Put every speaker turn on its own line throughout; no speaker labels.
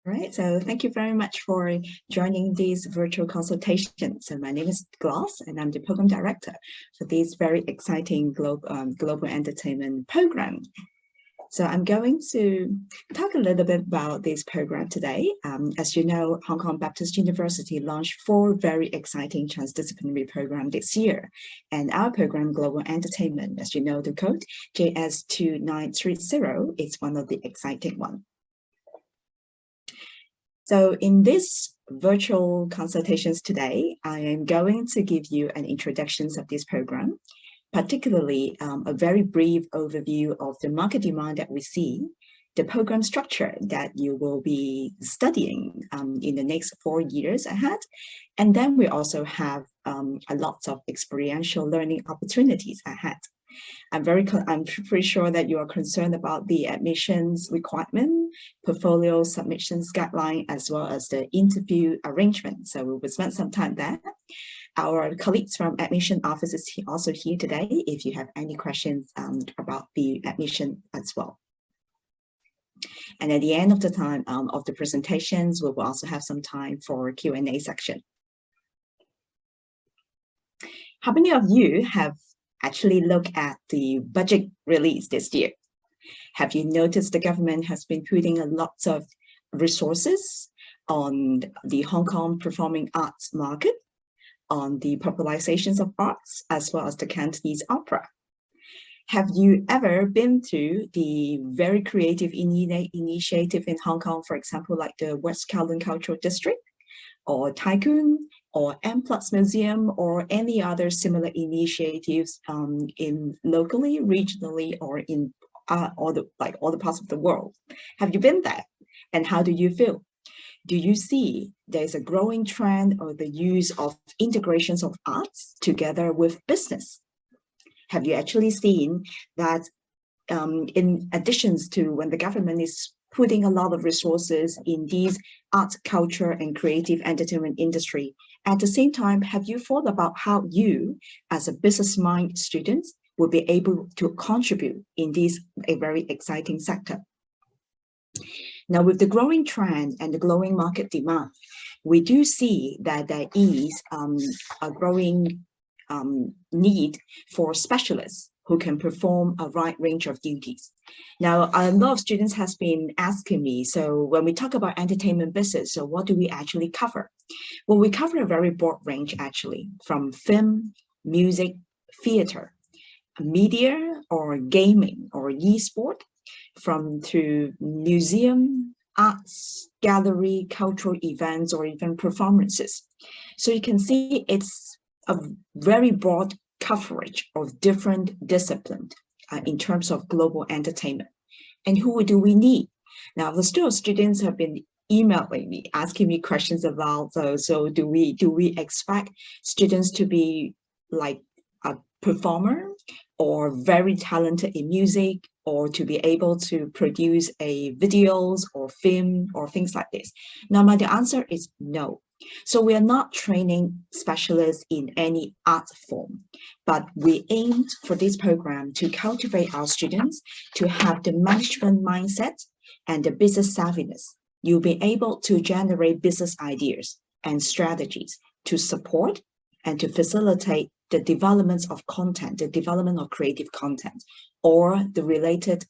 All right, so thank you very much for joining this virtual consultation. So my name is Gloss, and I'm the program director for this very exciting global entertainment program. So I'm going to talk a little bit about this program today. As you know, Hong Kong Baptist University launched 4 very exciting transdisciplinary programs this year. And our program, Global Entertainment, as you know, the code JS2930 is one of the exciting ones. So in this virtual consultations today, I am going to give you an introduction of this program, particularly a very brief overview of the market demand that we see, the program structure that you will be studying in the next 4 years ahead. And then we also have a lot of experiential learning opportunities ahead. I'm pretty sure that you are concerned about the admissions requirement, portfolio submissions guideline, as well as the interview arrangement. So we will spend some time there. Our colleagues from admission office is also here today if you have any questions about the admission as well. And at the end of the time of the presentations, we will also have some time for Q&A section. How many of you have actually looked at the budget release this year? Have you noticed the government has been putting a lot of resources on the Hong Kong performing arts market, on the popularizations of arts, as well as the Cantonese opera? Have you ever been to the very creative initiative in Hong Kong, for example, like the West Kowloon Cultural District, or Tycoon, or M+ Museum, or any other similar initiatives in locally, regionally, or in all the parts of the world? Have you been there? And how do you feel? Do you see there's a growing trend of the use of integrations of arts together with business? Have you actually seen that in addition to when the government is putting a lot of resources in these art, culture, and creative entertainment industry, at the same time, have you thought about how you, as a business mind student, will be able to contribute in this very exciting sector? Now, with the growing trend and the growing market demand, we do see that there is a growing need for specialists who can perform a wide range of duties. Now, a lot of students has been asking me, so when we talk about entertainment business, so what do we actually cover? Well, we cover a very broad range actually, from film, music, theater, media, or gaming, or e-sport, to museum, arts, gallery, cultural events, or even performances. So you can see it's a very broad coverage of different disciplines in terms of global entertainment. And who do we need? Now, the students have been emailing me, asking me questions about, so do we expect students to be like a performer, or very talented in music, or to be able to produce videos or film or things like this? Now, my answer is no. So we are not training specialists in any art form, but we aim for this program to cultivate our students to have the management mindset and the business savviness. You'll be able to generate business ideas and strategies to support and to facilitate the development of content, the development of creative content, or the related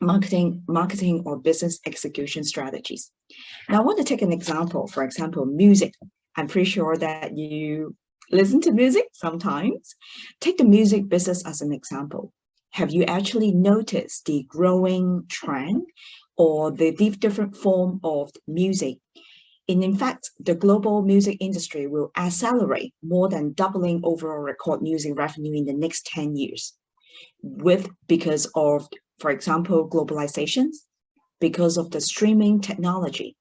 marketing or business execution strategies. Now, I want to take an example. For example, music. I'm pretty sure that you listen to music sometimes. Take the music business as an example. Have you actually noticed the growing trend or the different form of music? In fact, the global music industry will accelerate, more than doubling overall record music revenue in the next 10 years. Because of, for example, globalizations, because of the streaming technology,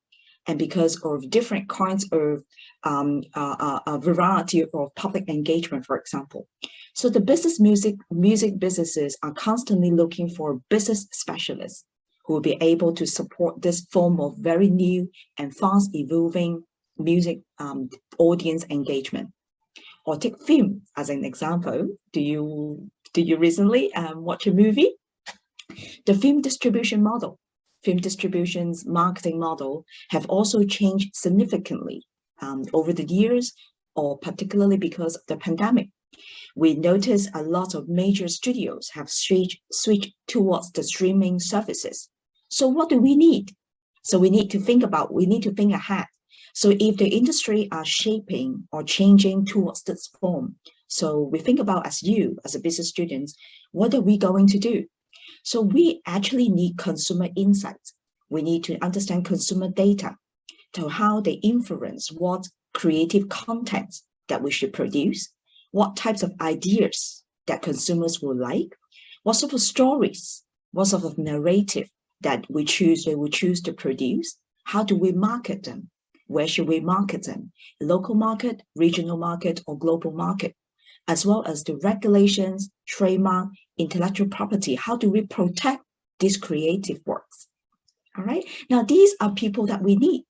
and because of different kinds of a variety of public engagement, for example. So the music businesses are constantly looking for business specialists who will be able to support this form of very new and fast evolving music audience engagement. Or take film as an example. Do you recently watch a movie? The film distribution model film distribution's marketing model have also changed significantly over the years, or particularly because of the pandemic. We notice a lot of major studios have switched towards the streaming services. So what do we need? So we need to think ahead. So if the industry are shaping or changing towards this form, so we think about as a business students, what are we going to do? So we actually need consumer insights. We need to understand consumer data to how they influence what creative content that we should produce, what types of ideas that consumers will like, what sort of stories, what sort of narrative that they will choose to produce, how do we market them, where should we market them, local market, regional market, or global market, as well as the regulations, trademark, intellectual property, how do we protect these creative works? All right, now these are people that we need.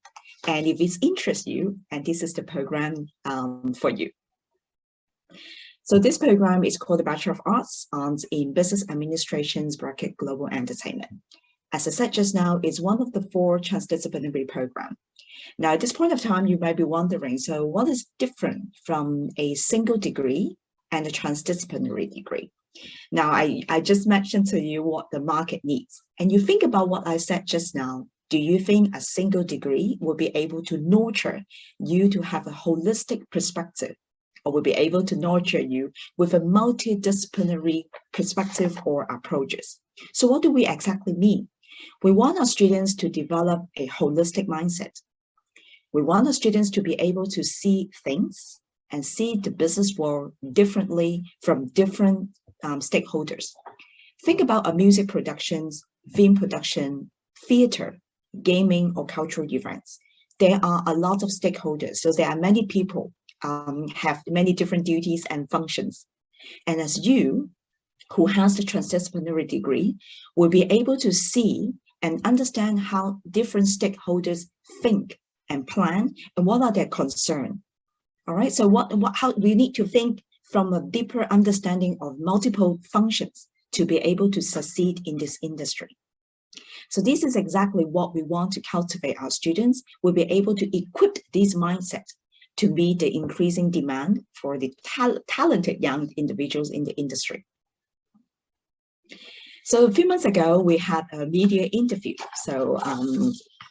And if it interests you, and this is the program for you. So this program is called the Bachelor of Arts in Business Administration's Global Entertainment. As I said just now, it's one of the 4 transdisciplinary programs. Now, at this point of time, you might be wondering, so what is different from a single degree and a transdisciplinary degree? Now, I just mentioned to you what the market needs. And you think about what I said just now. Do you think a single degree will be able to nurture you to have a holistic perspective, or will be able to nurture you with a multidisciplinary perspective or approaches? So what do we exactly mean? We want our students to develop a holistic mindset. We want our students to be able to see things and see the business world differently from different stakeholders. Think about a music productions, film production, theater, gaming, or cultural events. There are a lot of stakeholders, so there are many people have many different duties and functions. And as you, who has the transdisciplinary degree, will be able to see and understand how different stakeholders think and plan, and what are their concerns. All right, so how we need to think from a deeper understanding of multiple functions to be able to succeed in this industry. So this is exactly what we want to cultivate our students. We'll be able to equip this mindset to meet the increasing demand for the talented young individuals in the industry. So a few months ago, we had a media interview.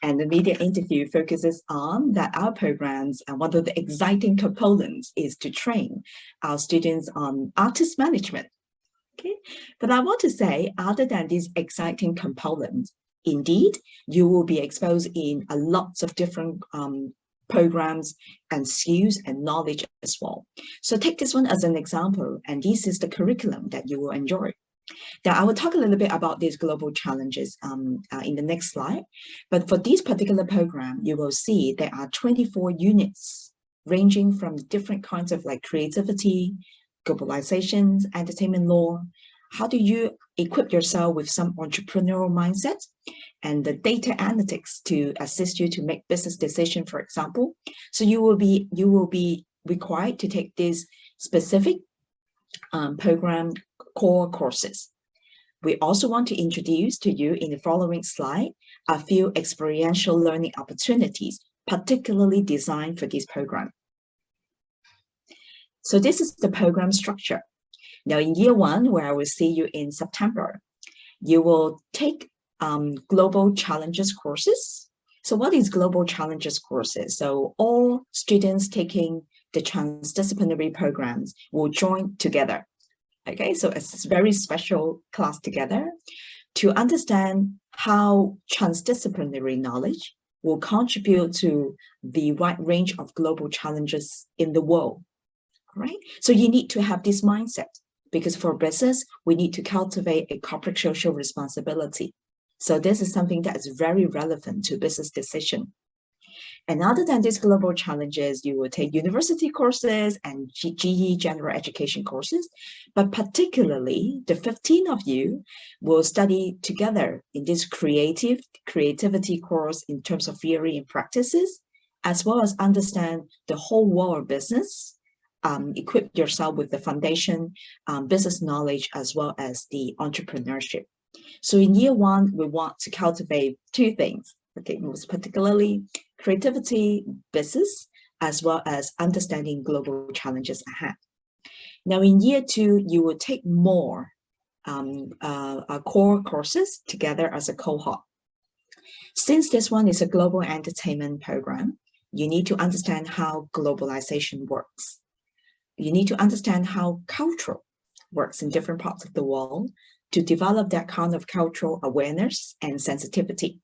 And the media interview focuses on that our programs, and one of the exciting components is to train our students on artist management. Okay, but I want to say, other than these exciting components, indeed, you will be exposed in a lots of different programs and skills and knowledge as well. So take this one as an example, and this is the curriculum that you will enjoy. Now, I will talk a little bit about these global challenges in the next slide. But for this particular program, you will see there are 24 units ranging from different kinds of like creativity, globalizations, entertainment law. How do you equip yourself with some entrepreneurial mindset and the data analytics to assist you to make business decisions, for example? So you will be required to take this specific program core courses. We also want to introduce to you in the following slide a few experiential learning opportunities, particularly designed for this program. So this is the program structure. Now in year 1, where I will see you in September, you will take global challenges courses. So what is global challenges courses? So all students taking the transdisciplinary programs will join together. Okay, so it's a very special class together to understand how transdisciplinary knowledge will contribute to the wide range of global challenges in the world. All right, so you need to have this mindset, because for business, we need to cultivate a corporate social responsibility. So this is something that is very relevant to business decision. And other than these global challenges, you will take university courses and GE general education courses, but particularly the 15 of you will study together in this creativity course in terms of theory and practices, as well as understand the whole world of business, equip yourself with the foundation, business knowledge, as well as the entrepreneurship. So in year one, we want to cultivate two things, okay, most particularly creativity, business, as well as understanding global challenges ahead. Now in year two, you will take more core courses together as a cohort. Since this one is a global entertainment program, you need to understand how globalization works. You need to understand how culture works in different parts of the world to develop that kind of cultural awareness and sensitivity.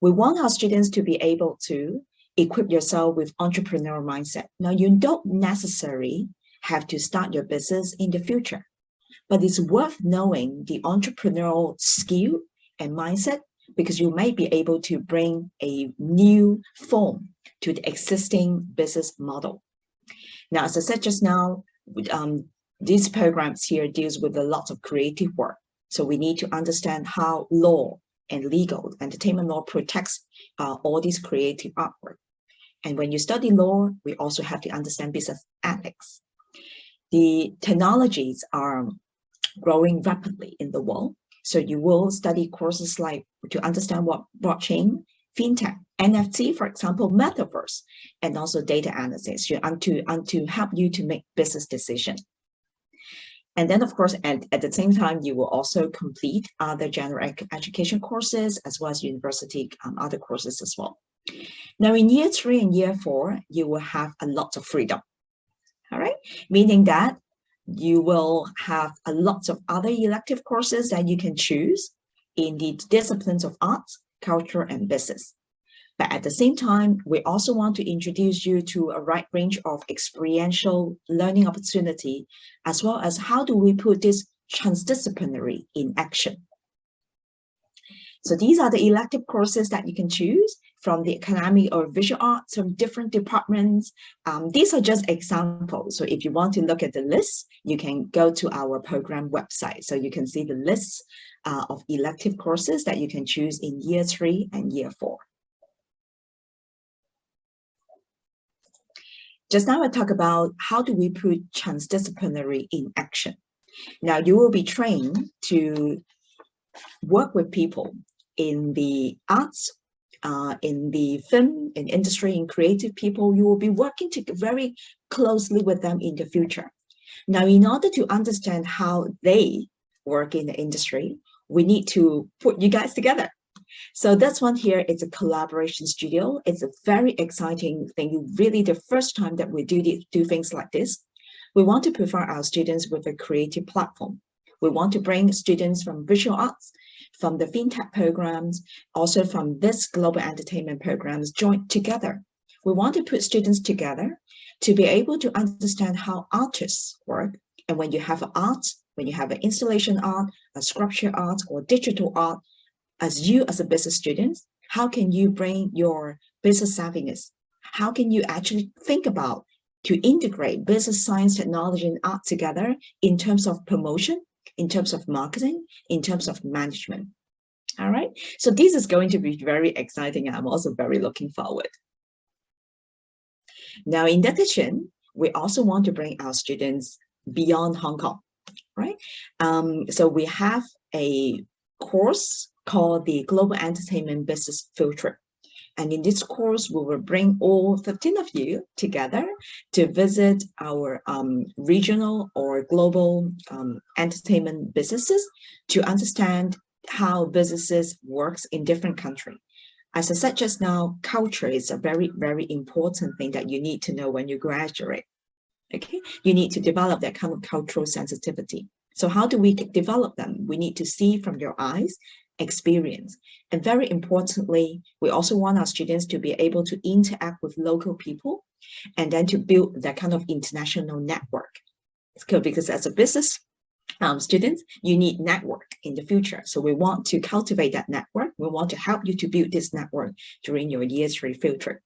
We want our students to be able to equip yourself with entrepreneurial mindset. Now, you don't necessarily have to start your business in the future, but it's worth knowing the entrepreneurial skill and mindset because you may be able to bring a new form to the existing business model. Now, as I said just now, these programs here deals with a lot of creative work. So we need to understand how law and legal entertainment law protects all these creative artwork. And when you study law, we also have to understand business ethics. The technologies are growing rapidly in the world. So you will study courses like to understand what blockchain, fintech, NFT, for example, metaverse, and also data analysis to help you to make business decisions. And then, of course, at the same time, you will also complete other general education courses as well as university other courses as well. Now, in year 3 and year 4, you will have a lot of freedom, all right? Meaning that you will have a lot of other elective courses that you can choose in the disciplines of arts, culture, and business. But at the same time, we also want to introduce you to a wide range of experiential learning opportunity, as well as how do we put this transdisciplinary in action. So these are the elective courses that you can choose from the academic or visual arts from different departments. These are just examples. So if you want to look at the list, you can go to our program website. So you can see the list of elective courses that you can choose in year 3 and year 4. Just now I talk about how do we put transdisciplinary in action. Now you will be trained to work with people in the arts, in the film, in industry, in creative people. You will be working very closely with them in the future. Now, in order to understand how they work in the industry, we need to put you guys together. So this one here is a collaboration studio. It's a very exciting thing. Really the first time that we do things like this. We want to provide our students with a creative platform. We want to bring students from visual arts, from the fintech programs, also from this global entertainment programs joined together. We want to put students together to be able to understand how artists work. And when you have art, when you have an installation art, a sculpture art, or digital art, as a business student, how can you bring your business savviness? How can you actually think about to integrate business, science, technology, and art together in terms of promotion, in terms of marketing, in terms of management? All right, so this is going to be very exciting. I'm also very looking forward. Now, in addition, we also want to bring our students beyond Hong Kong, right? So we have a course called the Global Entertainment Business Field Trip. And in this course, we will bring all 15 of you together to visit our regional or global entertainment businesses to understand how businesses works in different countries. As I said just now, culture is a very, very important thing that you need to know when you graduate. Okay, you need to develop that kind of cultural sensitivity. So how do we develop them? We need to see from your eyes, experience. And very importantly, we also want our students to be able to interact with local people and then to build that kind of international network. It's good because as a business student, you need network in the future. So we want to cultivate that network. We want to help you to build this network during your year 3 field trip.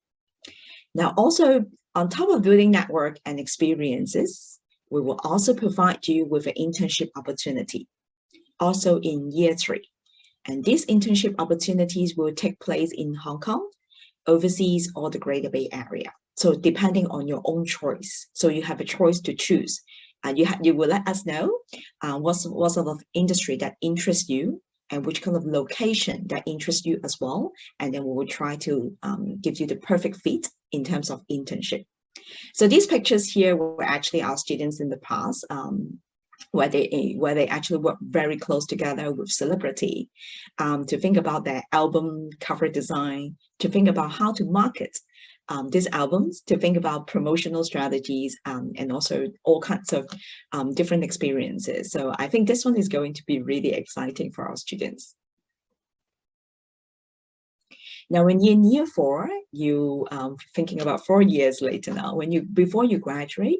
Now, also on top of building network and experiences, we will also provide you with an internship opportunity, also in year 3. And these internship opportunities will take place in Hong Kong, overseas, or the Greater Bay Area. So depending on your own choice. So you have a choice to choose you will let us know what sort of industry that interests you and which kind of location that interests you as well. And then we will try to give you the perfect fit in terms of internship. So these pictures here were actually our students in the past, where they actually work very close together with celebrity, to think about their album cover design, to think about how to market these albums, to think about promotional strategies, and also all kinds of different experiences. So I think this one is going to be really exciting for our students. Now, when you're in year 4, you thinking about 4 years later now, before you graduate,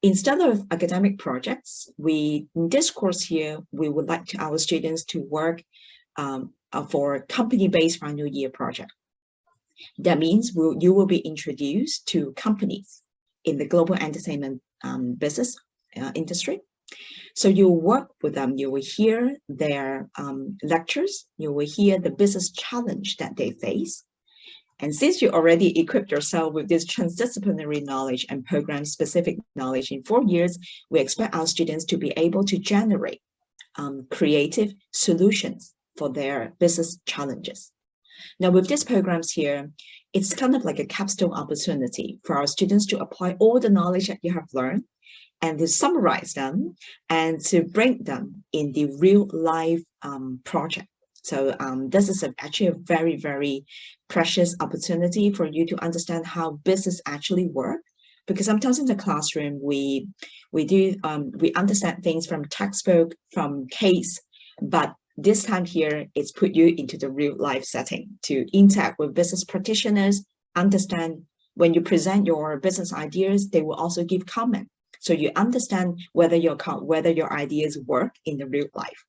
instead of academic projects, in this course here, we would like our students to work for a company-based final year project. That means you will be introduced to companies in the global entertainment business industry. So you'll work with them, you will hear their lectures, you will hear the business challenge that they face. And since you already equipped yourself with this transdisciplinary knowledge and program-specific knowledge in 4 years, we expect our students to be able to generate creative solutions for their business challenges. Now, with these programs here, it's kind of like a capstone opportunity for our students to apply all the knowledge that you have learned and to summarize them and to bring them in the real life project. So this is actually a very, very precious opportunity for you to understand how business actually works. Because sometimes in the classroom, we understand things from textbook, from case, but this time here, it's put you into the real life setting to interact with business practitioners, understand when you present your business ideas, they will also give comment. So you understand whether your ideas work in the real life.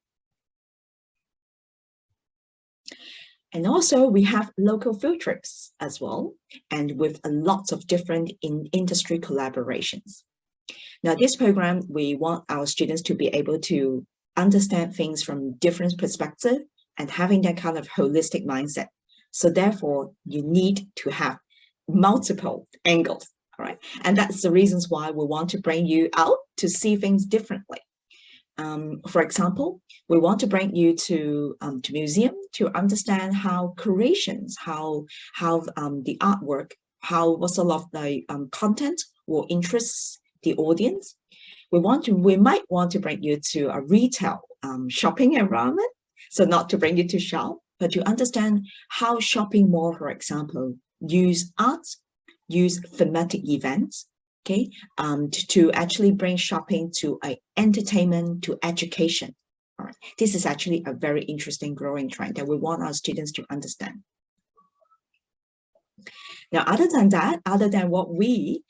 And also we have local field trips as well, and with a lot of different industry collaborations. Now this program, we want our students to be able to understand things from different perspectives and having that kind of holistic mindset. So therefore, you need to have multiple angles, all right? And that's the reasons why we want to bring you out to see things differently. For example, we want to bring you to museum to understand how creations, how the artwork, what sort of the content will interest the audience. We might want to bring you to a retail shopping environment. So not to bring you to shop, but to understand how shopping mall, for example, use arts, use thematic events, okay, to actually bring shopping to entertainment, to education. All right. This is actually a very interesting growing trend that we want our students to understand. Now, other than that, other than what we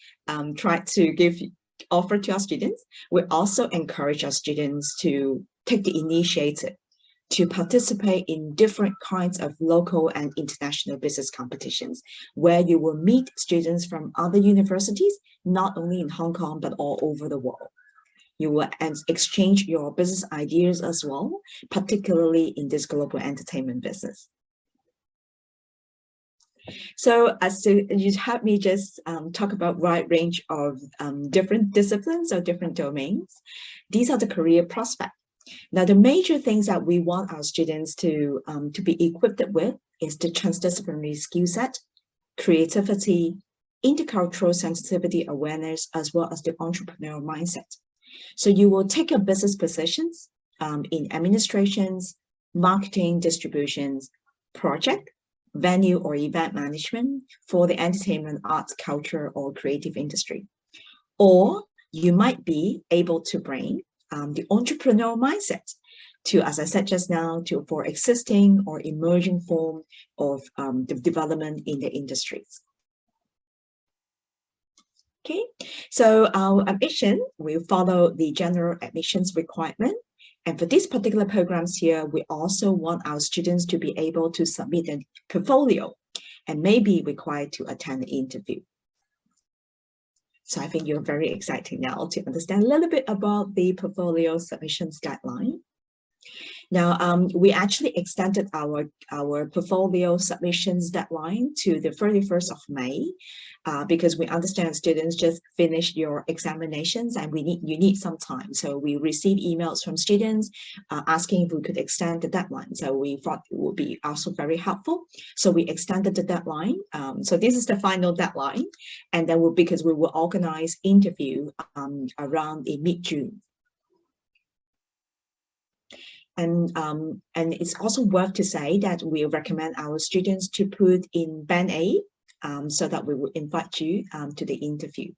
try to offer to our students, we also encourage our students to take the initiative to participate in different kinds of local and international business competitions, where you will meet students from other universities, not only in Hong Kong, but all over the world. You will exchange your business ideas as well, particularly in this global entertainment business. So you help me just talk about wide range of different disciplines or different domains. These are the career prospects. Now, the major things that we want our students to be equipped with is the transdisciplinary skill set, creativity, intercultural sensitivity awareness, as well as the entrepreneurial mindset. So you will take your business positions in administrations, marketing, distributions, project, venue or event management for the entertainment, arts, culture, or creative industry. Or you might be able to bring the entrepreneurial mindset to, as I said just now, for existing or emerging form of the development in the industries. Okay, so our admission will follow the general admissions requirement. And for these particular programs here, we also want our students to be able to submit a portfolio and may be required to attend the interview. So I think you're very excited now to understand a little bit about the portfolio submissions guideline. Now, we actually extended our portfolio submissions deadline to the 31st of May because we understand students just finished your examinations and you need some time. So we received emails from students asking if we could extend the deadline. So we thought it would be also very helpful. So we extended the deadline. So this is the final deadline. And then because we will organize interview around in mid-June. And it's also worth to say that we recommend our students to put in Band A so that we will invite you to the interview.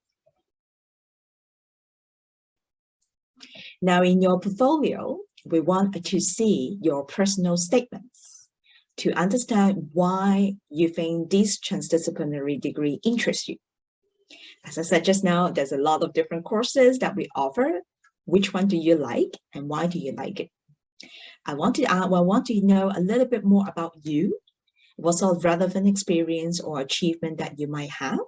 Now, in your portfolio, we want to see your personal statements to understand why you think this transdisciplinary degree interests you. As I said just now, there's a lot of different courses that we offer. Which one do you like and why do you like it? I want to know a little bit more about you, what sort of relevant experience or achievement that you might have.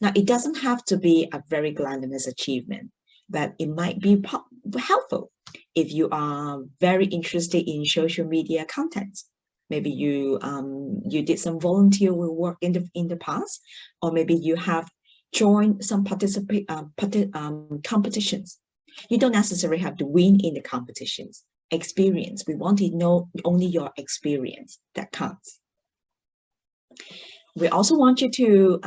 Now, it doesn't have to be a very glamorous achievement, but it might be helpful if you are very interested in social media content. Maybe you did some volunteer work in the past, or maybe you have joined some competitions. You don't necessarily have to win in the competitions. Experience. We want to know only your experience that counts. We also want you to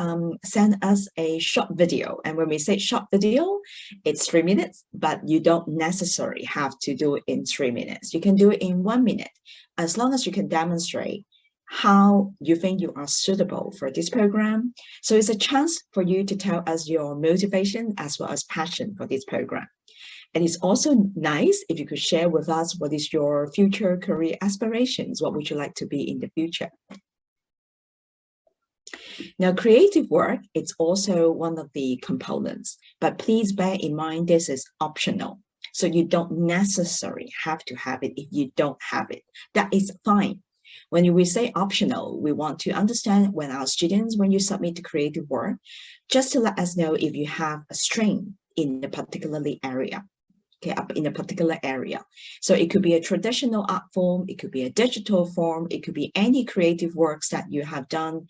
send us a short video. And when we say short video, it's 3 minutes, but you don't necessarily have to do it in 3 minutes. You can do it in 1 minute, as long as you can demonstrate how you think you are suitable for this program. So it's a chance for you to tell us your motivation as well as passion for this program. And it's also nice if you could share with us what is your future career aspirations. What would you like to be in the future? Now, creative work, it's also one of the components, but please bear in mind this is optional. So you don't necessarily have to have it if you don't have it. That is fine. When we say optional, we want to understand when our students, when you submit the creative work, just to let us know if you have a strength in a particular area. Okay, up in a particular area. So it could be a traditional art form, it could be a digital form, it could be any creative works that you have done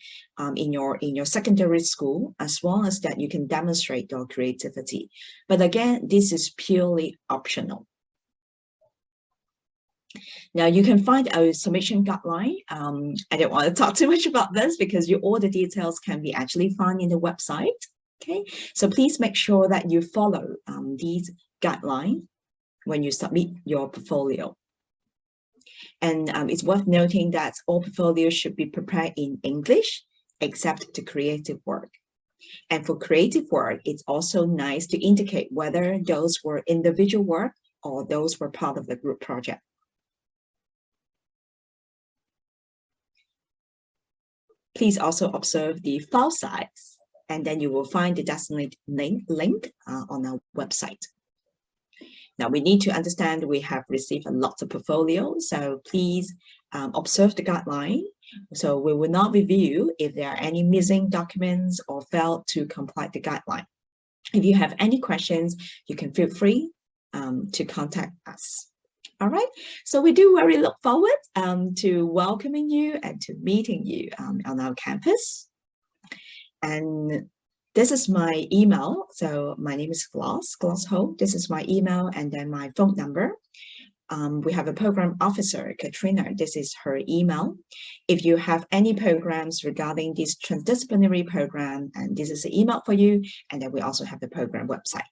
in your secondary school, as well as that you can demonstrate your creativity. But again, this is purely optional. Now you can find our submission guideline. I don't want to talk too much about this because all the details can be actually found in the website. Okay, so please make sure that you follow these guidelines when you submit your portfolio. And it's worth noting that all portfolios should be prepared in English, except the creative work. And for creative work, it's also nice to indicate whether those were individual work or those were part of the group project. Please also observe the file size, and then you will find the designated link on our website. Now, we need to understand we have received a lot of portfolios, so please observe the guideline. So we will not review if there are any missing documents or failed to comply the guideline. If you have any questions, you can feel free to contact us. All right, so we do very look forward to welcoming you and to meeting you on our campus. And this is my email. So my name is Gloss Ho. This is my email and then my phone number. We have a program officer, Katrina. This is her email. If you have any programs regarding this transdisciplinary program, and this is the email for you. And then we also have the program website.